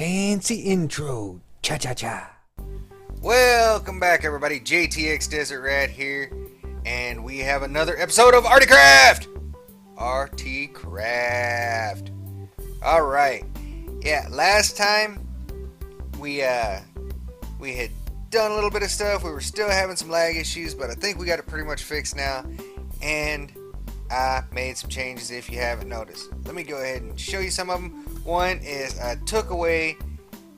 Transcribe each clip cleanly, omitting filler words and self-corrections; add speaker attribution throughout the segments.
Speaker 1: fancy intro. Cha-cha-cha.
Speaker 2: Welcome back, everybody. jtxdesertrat here, and we have another episode of ARTICRAFT! ARTICRAFT. Alright. Yeah, last time we had done a little bit of stuff. We were still having some lag issues, but I think we got it pretty much fixed now. And I made some changes if you haven't noticed. Let me go ahead and show you some of them. One is I took away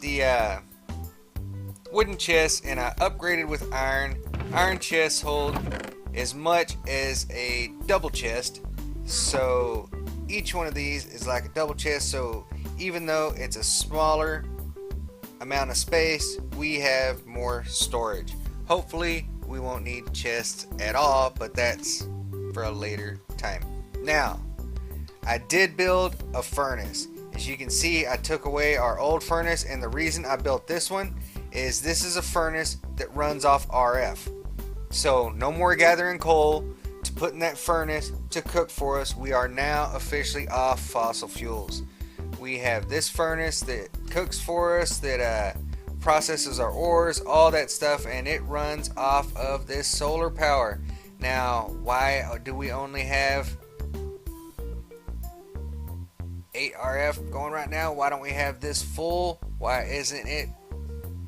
Speaker 2: the wooden chest and I upgraded with iron. Iron chests hold as much as a double chest. So each one of these is like a double chest. So even though it's a smaller amount of space, we have more storage. Hopefully we won't need chests at all, but that's for a later time. Now, I did build a furnace. As you can see, I took away our old furnace, and the reason I built this one is this is a furnace that runs off RF. So no more gathering coal to put in that furnace to cook for us. We are now officially off fossil fuels. We have this furnace that cooks for us, that processes our ores, all that stuff, and it runs off of this solar power. Now, why do we only have 8 RF going right now? Why don't we have this full? Why isn't it?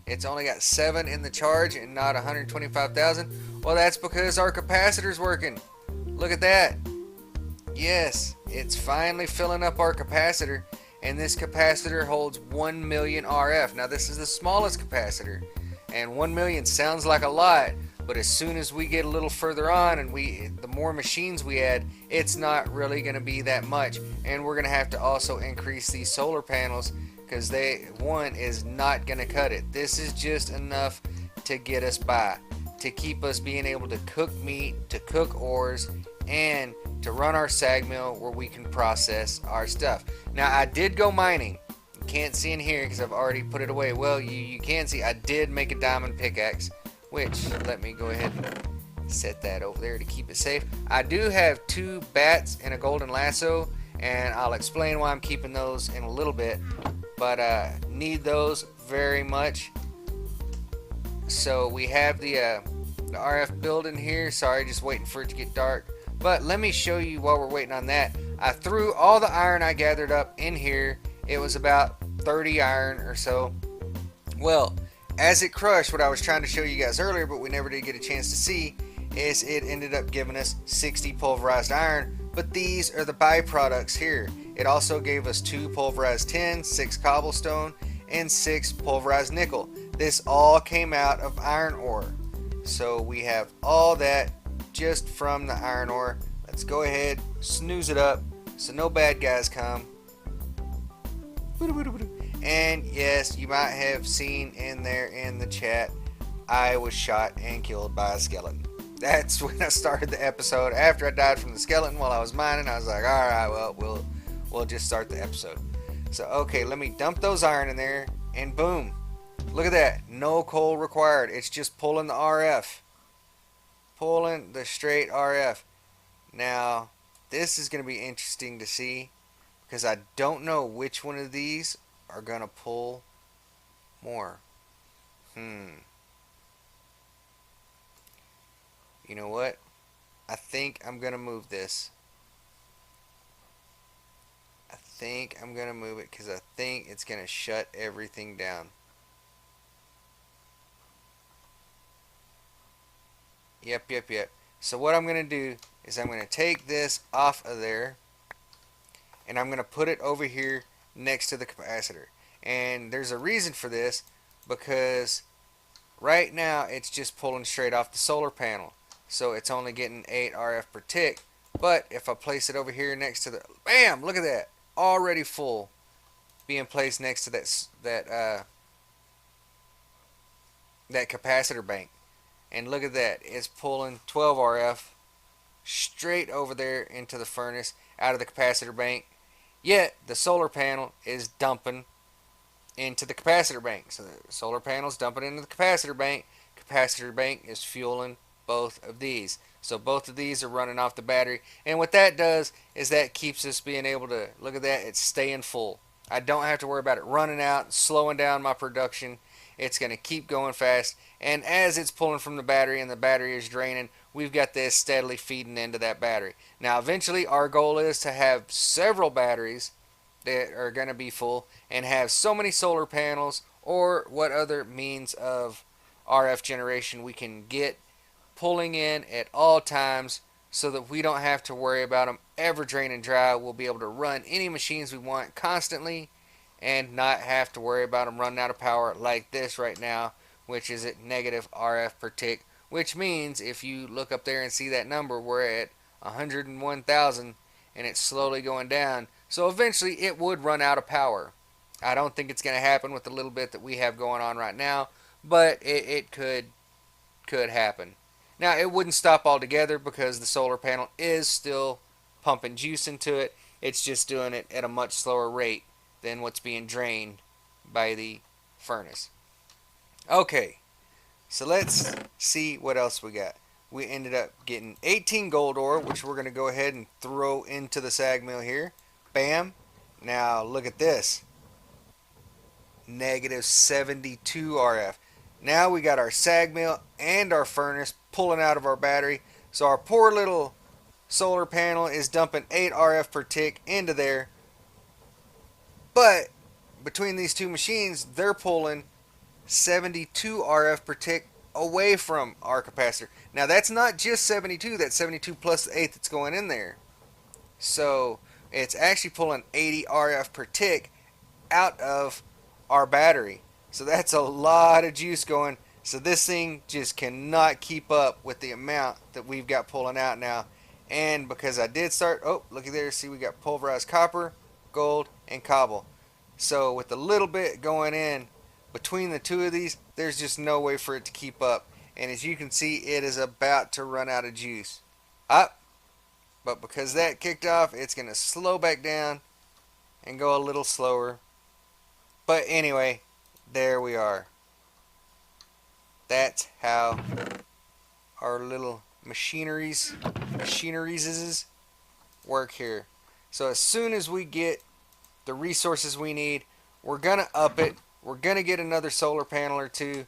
Speaker 2: It's only got 7 in the charge and not 125,000. Well, that's because our capacitor's working. Look at that. Yes, it's finally filling up our capacitor, and this capacitor holds 1 million RF. Now, this is the smallest capacitor, and 1 million sounds like a lot, but as soon as we get a little further on and the more machines we add, it's not really going to be that much. And we're going to have to also increase these solar panels, because one is not going to cut it. This is just enough to get us by, to keep us being able to cook meat, to cook ores, and to run our sag mill where we can process our stuff. Now, I did go mining. You can't see in here because I've already put it away. Well, you can see I did make a diamond pickaxe, which, let me go ahead and set that over there to keep it safe. I do have 2 bats and a golden lasso, and I'll explain why I'm keeping those in a little bit, but need those very much. So we have the RF building here. Sorry, just waiting for it to get dark. But let me show you while we're waiting on that. I threw all the iron I gathered up in here. It was about 30 iron or so. Well, as it crushed, what I was trying to show you guys earlier, but we never did get a chance to see, is it ended up giving us 60 pulverized iron. But these are the byproducts here. It also gave us 2 pulverized tin, 6 cobblestone, and 6 pulverized nickel. This all came out of iron ore. So we have all that just from the iron ore. Let's go ahead, snooze it up so no bad guys come. And yes, you might have seen in there in the chat, I was shot and killed by a skeleton. That's when I started the episode. After I died from the skeleton while I was mining, I was like, alright, well, we'll just start the episode. So, okay, let me dump those iron in there, and boom. Look at that. No coal required. It's just pulling the RF. Pulling the straight RF. Now, this is going to be interesting to see, because I don't know which one of these are going to pull more. You know what? I think I'm going to move this. I think I'm going to move it because I think it's going to shut everything down. Yep. So what I'm going to do is I'm going to take this off of there, and I'm going to put it over here next to the capacitor. And there's a reason for this, because right now it's just pulling straight off the solar panel. So it's only getting 8 RF per tick. But if I place it over here next to the... Bam! Look at that. Already full. Being placed next to that capacitor bank. And look at that. It's pulling 12 RF straight over there into the furnace out of the capacitor bank. Yet the solar panel is dumping into the capacitor bank. So the solar panel is dumping into the capacitor bank. Capacitor bank is fueling both of these. So both of these are running off the battery. And what that does is that keeps us being able to, look at that, it's staying full. I don't have to worry about it running out, slowing down my production. It's going to keep going fast. And as it's pulling from the battery and the battery is draining, we've got this steadily feeding into that battery. Now, eventually, our goal is to have several batteries that are going to be full and have so many solar panels or what other means of RF generation we can get pulling in at all times so that we don't have to worry about them ever draining dry. We'll be able to run any machines we want constantly and not have to worry about them running out of power like this right now, which is at negative RF per tick, which means if you look up there and see that number, we're at 101,000 and it's slowly going down. So eventually it would run out of power. I don't think it's going to happen with the little bit that we have going on right now, but it could happen. Now, it wouldn't stop altogether because the solar panel is still pumping juice into it. It's just doing it at a much slower rate than what's being drained by the furnace. Okay, so let's see what else we got. We ended up getting 18 gold ore, which we're going to go ahead and throw into the sag mill here. Bam. Now, look at this. Negative 72 RF. Now we got our sag mill and our furnace pulling out of our battery. So our poor little solar panel is dumping 8 RF per tick into there. But between these two machines, they're pulling 72 RF per tick away from our capacitor. Now that's not just 72, that's 72 plus the 8 that's going in there. So it's actually pulling 80 RF per tick out of our battery. So that's a lot of juice going. So this thing just cannot keep up with the amount that we've got pulling out now. And because I did start, oh, looky there, see we got pulverized copper, gold, and cobble. So with a little bit going in between the two of these, there's just no way for it to keep up. And as you can see, it is about to run out of juice. Up. But because that kicked off, it's going to slow back down and go a little slower. But anyway, there we are. That's how our little machineries work here. So as soon as we get the resources we need, we're going to up it. We're going to get another solar panel or two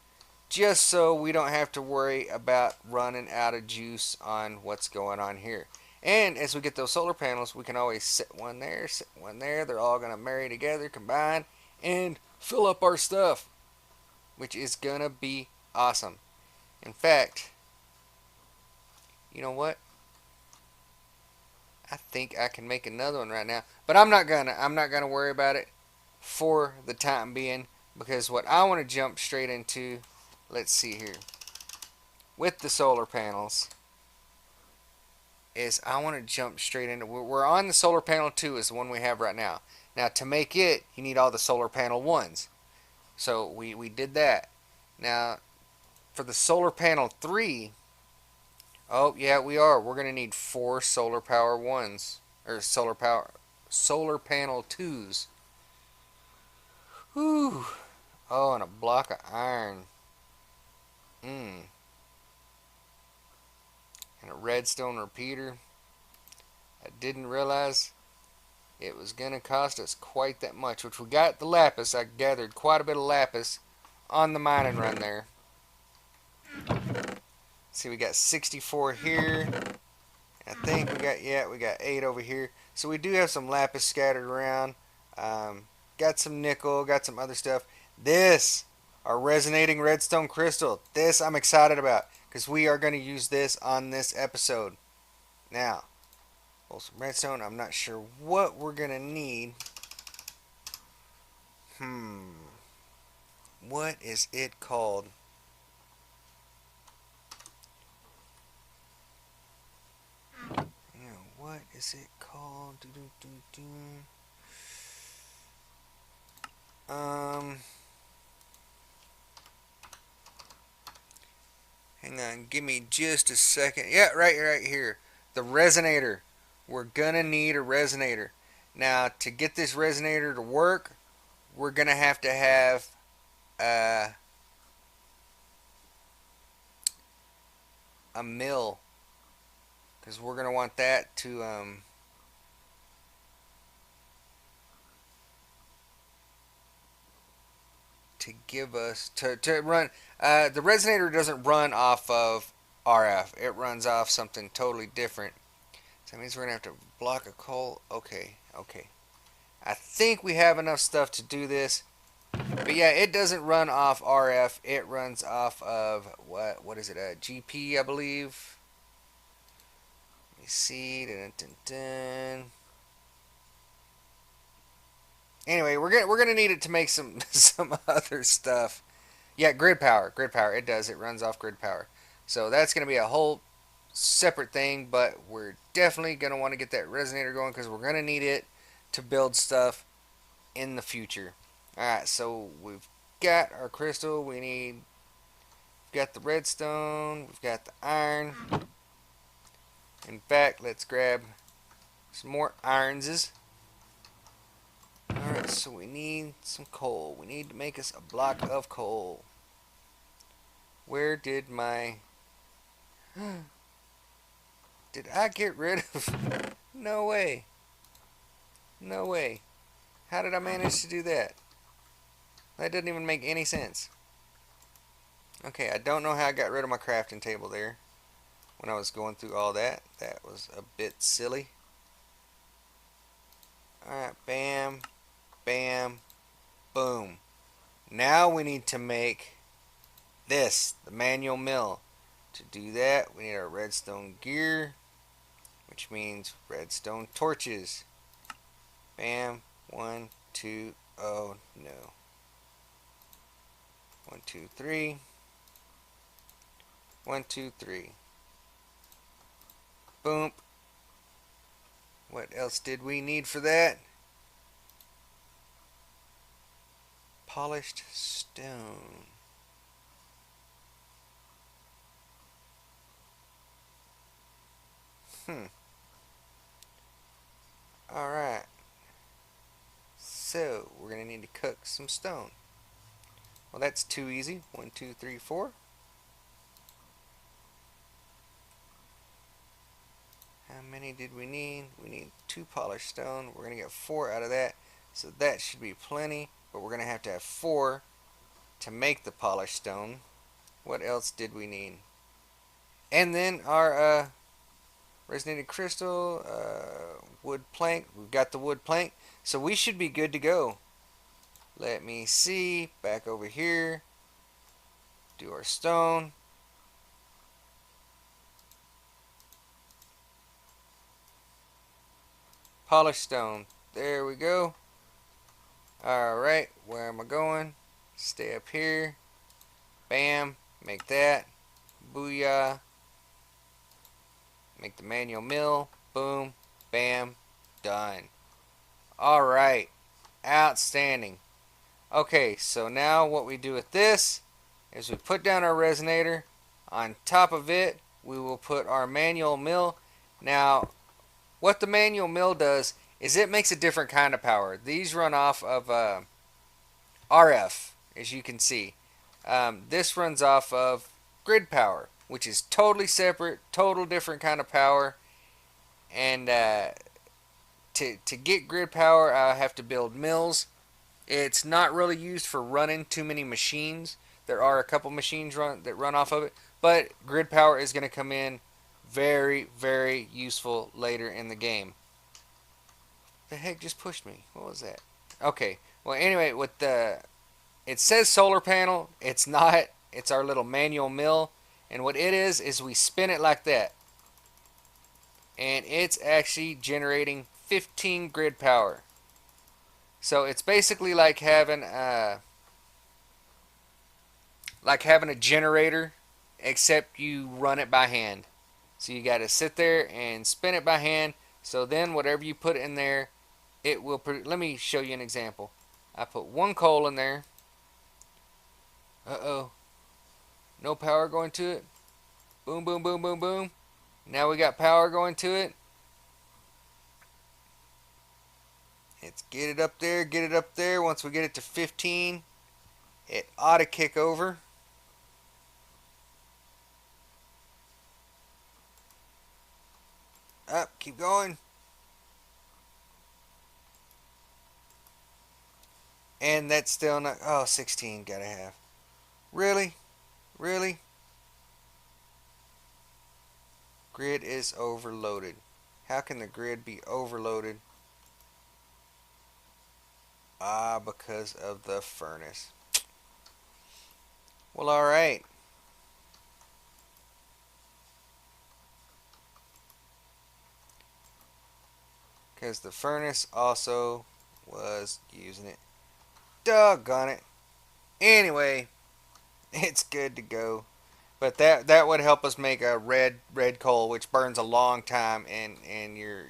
Speaker 2: just so we don't have to worry about running out of juice on what's going on here. And as we get those solar panels, we can always set one there, set one there. They're all going to marry together, combine, and fill up our stuff, which is going to be awesome. In fact, you know what? I think I can make another one right now, but I'm not gonna worry about it for the time being, because what I want to jump straight into, let's see here, with the solar panels, is I want to jump straight into, we're on the solar panel 2 is the one we have right now. Now to make it, you need all the solar panel 1s. So we did that. Now for the solar panel 3, oh yeah, we're going to need 4 solar power 1s, or solar panel 2s. Whew. Oh, and a block of iron. And a redstone repeater. I didn't realize it was going to cost us quite that much, which we got the lapis. I gathered quite a bit of lapis on the mining run there. See, we got 64 here. I think we got 8 over here. So we do have some lapis scattered around. Got some nickel, got some other stuff. This, our resonating redstone crystal. This I'm excited about, because we are going to use this on this episode. Now, pull some redstone. I'm not sure what we're going to need. What is it called? What is it called? Hang on, give me just a second. Yeah, right here. The resonator. We're gonna need a resonator. Now, to get this resonator to work, we're gonna have to have a mill, because we're gonna want that to to give us to run. The resonator doesn't run off of RF. It runs off something totally different. So that means we're gonna have to block a coal. Okay, okay. I think we have enough stuff to do this. But yeah, it doesn't run off RF. It runs off of what is it? GP, I believe. Let me see. Dun, dun, dun. Anyway, we're gonna need it to make some some other stuff. Yeah, grid power. Grid power. It does. It runs off grid power. So that's gonna be a whole separate thing. But we're definitely gonna want to get that resonator going because we're gonna need it to build stuff in the future. Alright, so we've got our crystal. We've got the redstone. We've got the iron. In fact, let's grab some more ironses. Alright, so we need some coal. We need to make us a block of coal. Where did my... Did I get rid of... No way. No way. How did I manage to do that? That doesn't even make any sense. Okay, I don't know how I got rid of my crafting table there when I was going through all that. That was a bit silly. Alright, bam, bam, boom. Now we need to make this, the manual mill. To do that, we need our redstone gear, which means redstone torches. Bam, 1, 2, oh no. 1, 2, 3. 1, 2, 3. Boom. What else did we need for that? Polished stone. Alright. So, we're going to need to cook some stone. Well, that's too easy. 1, 2, 3, 4. How many did we need? We need 2 polished stone. We're going to get 4 out of that. So that should be plenty. But we're going to have 4 to make the polished stone. What else did we need? And then our resonated crystal, wood plank. We've got the wood plank. So we should be good to go. Let me see. Back over here. Do our stone. Polished stone. There we go. Alright, where am I going? Stay up here. Bam. Make that. Booyah. Make the manual mill. Boom. Bam. Done. Alright. Outstanding. Okay, so now what we do with this is we put down our resonator. On top of it, we will put our manual mill. Now, what the manual mill does is it makes a different kind of power. These run off of RF, as you can see. This runs off of grid power, which is totally separate, total different kind of power. And to get grid power, I have to build mills. It's not really used for running too many machines. There are a couple machines that run off of it, but grid power is going to come in very, very useful later in the game. The heck just pushed me? What was that? Okay. Well, anyway, with it says solar panel. It's not. It's our little manual mill, and what it is we spin it like that, and it's actually generating 15 grid power. So it's basically like having a generator, except you run it by hand. So you got to sit there and spin it by hand. So then whatever you put in there, it will. Let me show you an example. I put 1 coal in there. Uh-oh. No power going to it. Boom, boom, boom, boom, boom. Now we got power going to it. Let's get it up there, get it up there. Once we get it to 15, it ought to kick over. Up, keep going. And that's still not... Oh, 16 gotta have. Really? Really? Grid is overloaded. How can the grid be overloaded? Ah, because of the furnace. Well, alright. Because the furnace also was using it. Doggone it. Anyway, it's good to go. But that would help us make a red coal, which burns a long time in your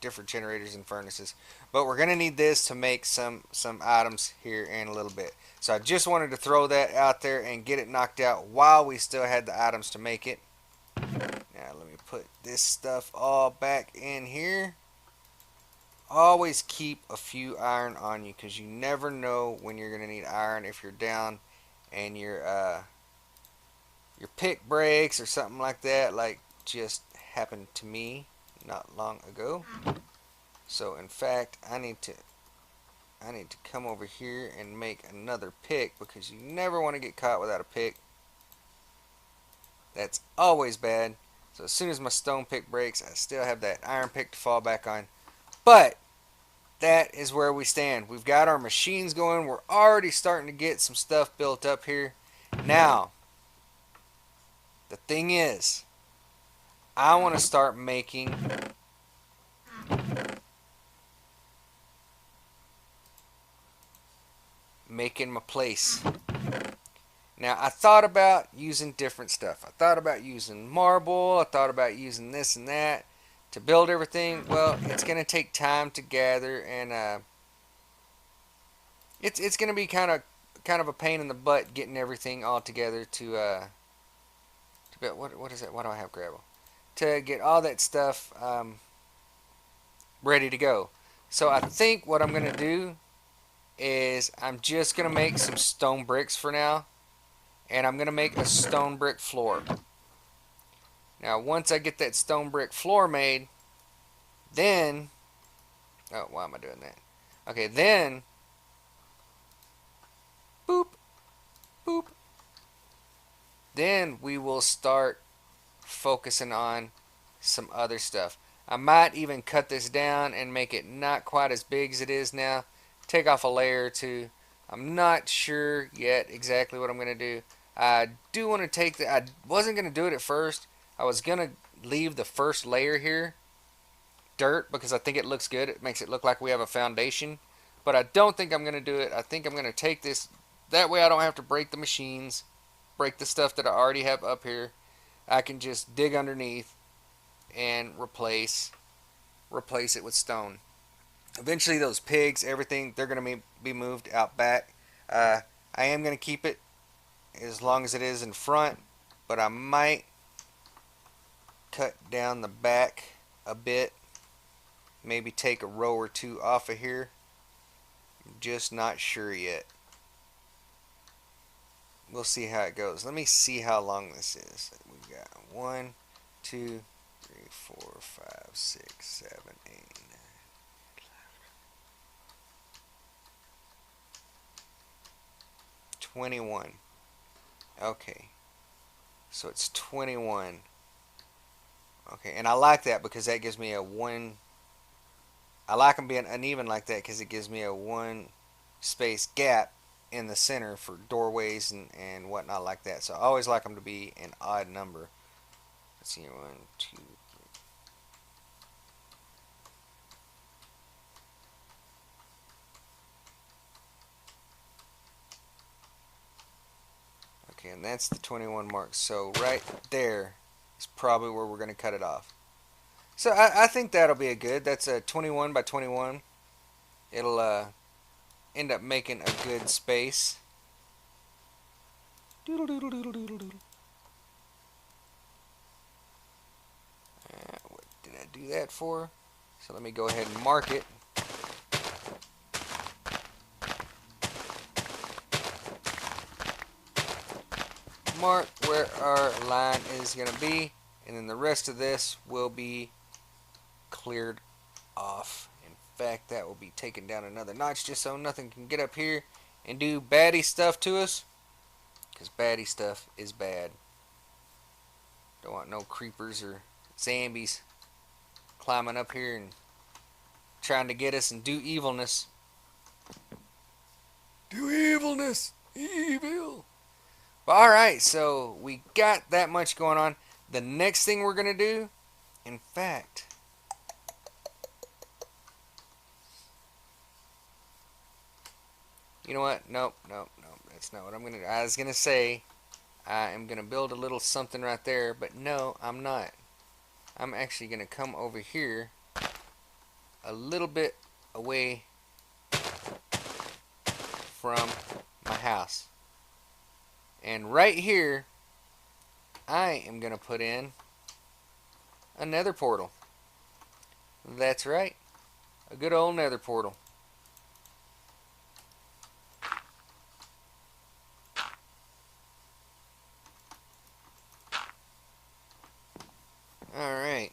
Speaker 2: different generators and furnaces. But we're gonna need this to make some items here in a little bit. So I just wanted to throw that out there and get it knocked out while we still had the items to make it. Now let me put this stuff all back in here. Always keep a few iron on you because you never know when you're gonna need iron if you're down and your pick breaks or something like that, like just happened to me not long ago. So in fact, I need to come over here and make another pick because you never want to get caught without a pick. That's always bad. So as soon as my stone pick breaks, I still have that iron pick to fall back on. But that is where we stand. We've got our machines going. We're already starting to get some stuff built up here. Now, the thing is, I want to start making my place. Now, I thought about using different stuff. I thought about using marble. I thought about using this and that to build everything. Well, it's going to take time to gather, and it's going to be kind of a pain in the butt getting everything all together to build. What is that? Why do I have gravel? To get all that stuff ready to go. So I think what I'm going to do is I'm just going to make some stone bricks for now. And I'm going to make a stone brick floor. Now, once I get that stone brick floor made, then... Oh, why am I doing that? Okay, then... Boop. Boop. Then we will start focusing on some other stuff. I might even cut this down and make it not quite as big as it is now. Take off a layer or two. I'm not sure yet exactly what I'm going to do. I do want to take the... I wasn't going to do it at first. I was going to leave the first layer here dirt because I think it looks good. It makes it look like we have a foundation. But I don't think I'm going to do it. I think I'm going to take this... That way I don't have to break the machines. Break the stuff that I already have up here. I can just dig underneath and replace it with stone. Eventually those pigs, everything, they're going to be moved out back. I am going to keep it as long as it is in front, but I might cut down the back a bit, maybe take a row or two off of here. I'm just not sure yet. We'll see how it goes. Let me see how long this is. We've got 1, 2, 3, 4, 5, 6, 7, 8, 9, 21. Okay, so it's 21. Okay, and I like that because that gives me a 1. I like them being uneven like that because it gives me a 1 space gap in the center for doorways and whatnot like that. So I always like them to be an odd number. Let's see, 1, 2, 3. Okay, and that's the 21 mark. So right there is probably where we're going to cut it off. So I think that'll be a good. That's a 21 by 21. It'll end up making a good space. Doodle doodle doodle doodle doodle. What did I do that for? So let me go ahead and mark it. Mark where our line is going to be, and then the rest of this will be cleared off. In fact, that will be taken down another notch just so nothing can get up here and do baddie stuff to us, because baddie stuff is bad. Don't want no creepers or zombies climbing up here and trying to get us and do evilness. Do evilness. Evil. But alright, so we got that much going on. The next thing we're going to do, in fact, you know what? Nope. That's not what I'm going to do. I was going to say, I am going to build a little something right there, but no, I'm not. I'm actually going to come over here a little bit away from my house. And right here, I am going to put in a nether portal. That's right. A good old nether portal. Alright.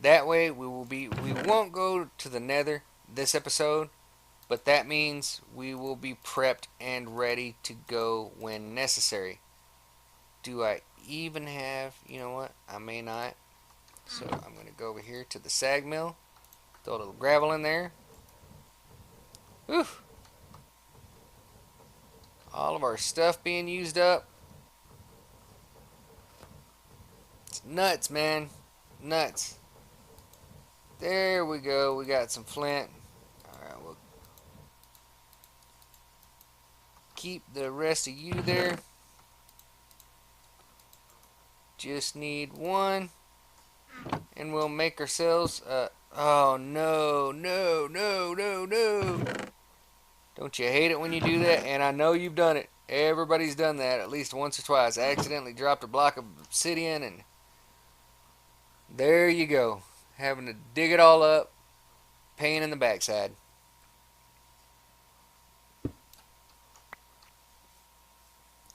Speaker 2: That way we won't go to the nether this episode, but that means we will be prepped and ready to go when necessary. Do I even have, you know what, I may not. So I'm going to go over here to the sag mill, throw a little gravel in there. Whew. All of our stuff being used up. It's nuts, man. Nuts. There we go. We got some flint. Alright, we'll keep the rest of you there. Just need one. And we'll make ourselves oh no. Don't you hate it when you do that? And I know you've done it. Everybody's done that at least once or twice. I accidentally dropped a block of obsidian and there you go. Having to dig it all up. Pain in the backside.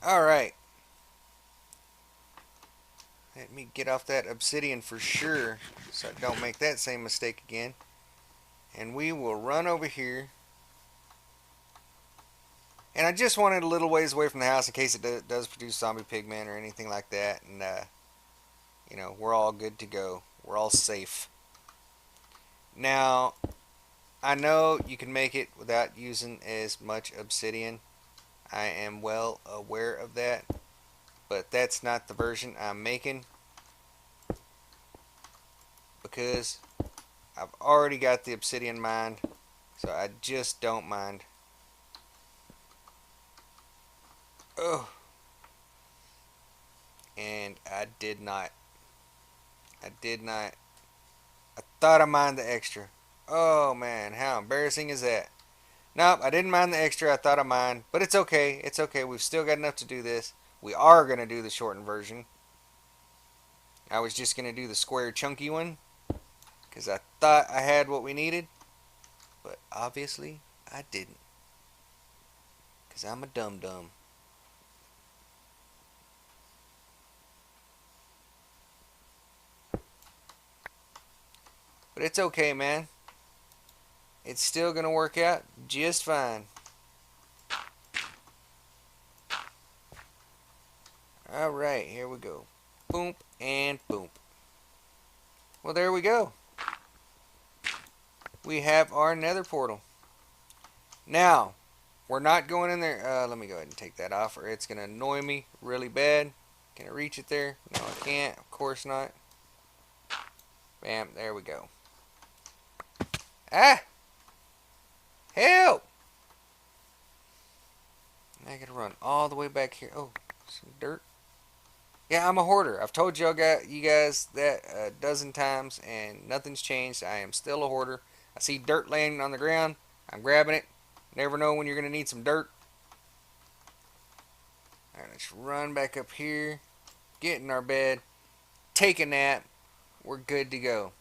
Speaker 2: Alright. Let me get off that obsidian for sure, so I don't make that same mistake again. And we will run over here. And I just wanted a little ways away from the house in case it does produce zombie pigmen or anything like that. And, you know, we're all good to go. We're all safe. Now, I know you can make it without using as much obsidian. I am well aware of that. But that's not the version I'm making, because I've already got the obsidian mined, so I just don't mind. Oh, and I did not. I thought I mined the extra. Oh man, how embarrassing is that? Nope, I didn't mind the extra. I thought I mined, but it's okay. It's okay. We've still got enough to do this. We are going to do the shortened version. I was just going to do the square chunky one, because I thought I had what we needed, but obviously I didn't, because I'm a dum-dum. But it's okay, man. It's still going to work out just fine. Alright, here we go. Boom and boom. Well, there we go. We have our nether portal. Now, we're not going in there. Let me go ahead and take that off, or it's going to annoy me really bad. Can I reach it there? No, I can't. Of course not. Bam, there we go. Ah! Help! I gotta run all the way back here. Oh, some dirt. Yeah, I'm a hoarder. I've told you guys that a dozen times, and nothing's changed. I am still a hoarder. I see dirt laying on the ground. I'm grabbing it. Never know when you're going to need some dirt. Alright, let's run back up here. Get in our bed. Take a nap. We're good to go.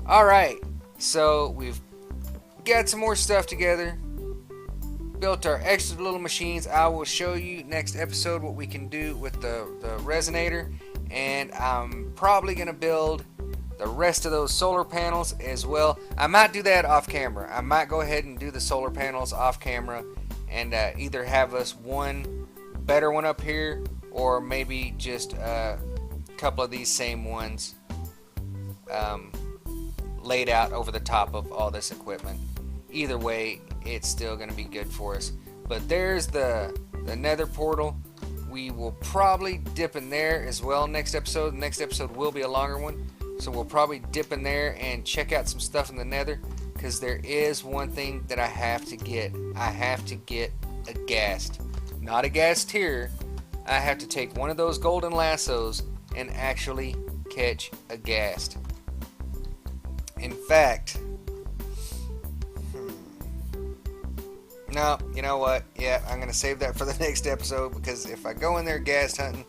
Speaker 2: Alright, so we've got some more stuff together. Built our extra little machines. I will show you next episode what we can do with the Resonator, and I'm probably going to build the the rest of those solar panels as well. I might do that off camera. I might go ahead and do the solar panels off camera and either have us one better one up here, or maybe just a couple of these same ones laid out over the top of all this equipment. Either way, it's still going to be good for us. But there's the nether portal. We will probably dip in there as well next episode. The next episode will be a longer one, so we'll probably dip in there and check out some stuff in the nether, because there is one thing that I have to get. I have to get a ghast. Not a ghast here. I have to take one of those golden lassos and actually catch a ghast. In fact, no, you know what? Yeah, I'm going to save that for the next episode, because if I go in there ghast hunting,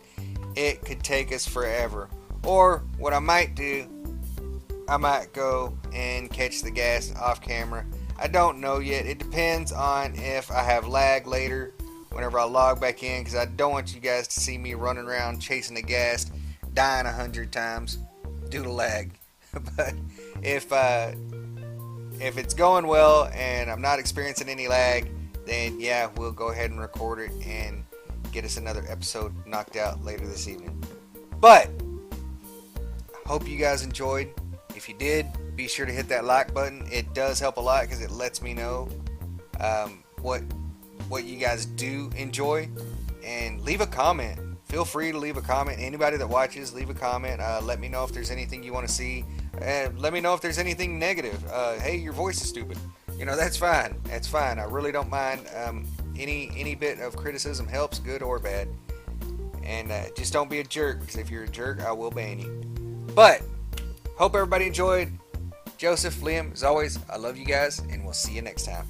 Speaker 2: it could take us forever. Or what I might do, I might go and catch the ghast off camera. I don't know yet. It depends on if I have lag later whenever I log back in, because I don't want you guys to see me running around chasing a ghast, dying 100 times due to lag. But if it's going well and I'm not experiencing any lag, then yeah, we'll go ahead and record it and get us another episode knocked out later this evening. But I hope you guys enjoyed. If you did, be sure to hit that like button. It does help a lot, because it lets me know what you guys do enjoy. And leave a comment. Feel free to leave a comment. Anybody that watches, leave a comment. Let me know if there's anything you want to see. Let me know if there's anything negative. Hey, your voice is stupid. You know, that's fine. That's fine. I really don't mind. Any bit of criticism helps, good or bad. And just don't be a jerk, because if you're a jerk, I will ban you. But hope everybody enjoyed. Joseph, Liam, as always, I love you guys, and we'll see you next time.